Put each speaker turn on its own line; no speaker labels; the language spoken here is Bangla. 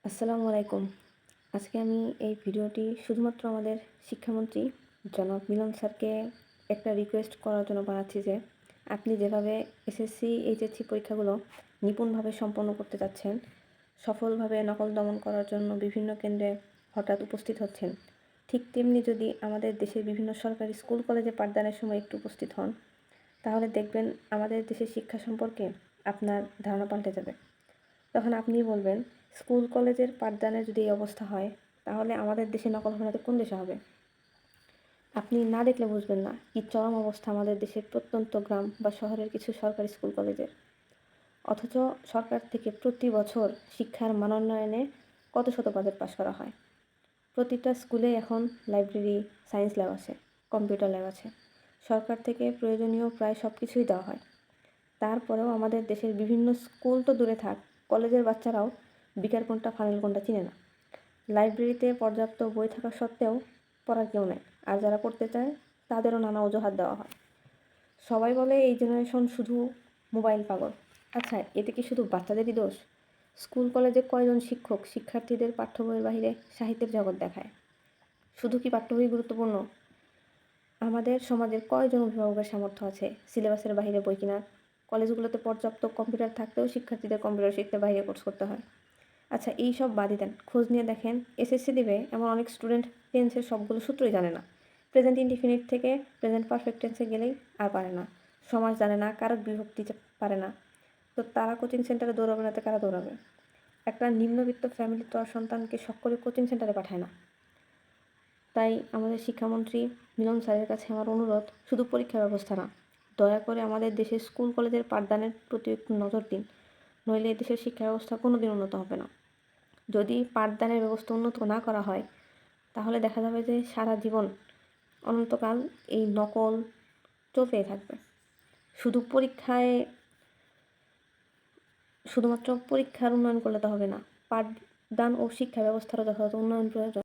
আসসালামু আলাইকুম। আজকে আমি এই ভিডিওটি শুধুমাত্র আমাদের শিক্ষামন্ত্রী জনাব মিলন স্যারকে একটা রিকোয়েস্ট করার জন্য বানাচ্ছি যে আপনি যেভাবে এসএসসি, এইচএসসি পরীক্ষাগুলো নিপুণভাবে সম্পন্ন করতে যাচ্ছেন, সফলভাবে নকল দমন করার জন্য বিভিন্ন কেন্দ্রে হঠাৎ উপস্থিত হচ্ছেন, ঠিক তেমনি যদি আমাদের দেশের বিভিন্ন সরকারি স্কুল কলেজে পাঠদানের সময় একটু উপস্থিত হন, তাহলে দেখবেন আমাদের দেশের শিক্ষা সম্পর্কে আপনার ধারণা পাল্টে যাবে। তখন আপনি বলবেন, স্কুল কলেজের পাঠদানের যদি এই অবস্থা হয়, তাহলে আমাদের দেশে নকল হবে না তো কোন দেশে হবে? আপনি না দেখলে বুঝবেন না কি চরম অবস্থা আমাদের দেশের প্রত্যন্ত গ্রাম বা শহরের কিছু সরকারি স্কুল কলেজের। অথচ সরকার থেকে প্রতি বছর শিক্ষার মানোন্নয়নে কত শত বাজেট পাস করা হয়। প্রতিটা স্কুলে এখন লাইব্রেরি, সায়েন্স ল্যাব আছে, কম্পিউটার ল্যাব আছে। সরকার থেকে প্রয়োজনীয় প্রায় সব কিছুই দেওয়া হয়। তারপরেও আমাদের দেশের বিভিন্ন স্কুল তো দূরে থাক, কলেজের বাচ্চারাও বিকার কোনটা ফাইনাল কোনটা চিনে না। লাইব্রেরিতে পর্যাপ্ত বই থাকা সত্ত্বেও পড়ার কেউ নেই, আর যারা পড়তে চায় তাদেরও নানা অজুহাত দেওয়া হয়। সবাই বলে এই জেনারেশন শুধু মোবাইল পাগল। আচ্ছা, এতে কি শুধু বাচ্চাদেরই দোষ? স্কুল কলেজে কয়জন শিক্ষক শিক্ষার্থীদের পাঠ্য বইয়ের বাহিরে সাহিত্যের জগৎ দেখায়? শুধু কি পাঠ্য বই গুরুত্বপূর্ণ? আমাদের সমাজের কয়জন অভিভাবকের সামর্থ্য আছে সিলেবাসের বাইরে বই কেনার? কলেজগুলোতে পর্যাপ্ত কম্পিউটার থাকতেও শিক্ষার্থীদের কম্পিউটার শিখতে বাইরে কোর্স করতে হয়। আচ্ছা, এই সব বাদই দেন, খোঁজ নিয়ে দেখেন এসএসসি দিবে এমন অনেক স্টুডেন্ট টেন্সের সবগুলো সূত্রই জানে না। প্রেজেন্ট ইনডিফিনিট থেকে প্রেজেন্ট পারফেক্ট টেন্সে গেলেই আর পারে না। সমাজ জানে না, কারক বিভক্তি পারে না। তো তারা কোচিং সেন্টারে দৌড়াবে না তো কারা দৌড়াবে? একটা নিম্নবিত্ত ফ্যামিলি তো আর সন্তানকে শখ করে কোচিং সেন্টারে পাঠায় না। তাই আমাদের শিক্ষামন্ত্রী মিলন স্যারের কাছে আমার অনুরোধ, শুধু পরীক্ষা ব্যবস্থা না, দয়া করে আমাদের দেশের স্কুল কলেজের পাঠদানের প্রতি একটু নজর দিন। নইলে দেশের শিক্ষা ব্যবস্থা কোনোদিন উন্নত হবে না। যদি পাঠদানের ব্যবস্থা উন্নত না করা হয়, তাহলে দেখা যাবে যে সারা জীবন অনন্তকাল এই নকল চলতেই থাকবে। শুধু পরীক্ষায় শুধুমাত্র পরীক্ষার উন্নয়ন করলে তো হবে না, পাঠদান ও শিক্ষা ব্যবস্থারও যথাযথ উন্নয়ন প্রয়োজন।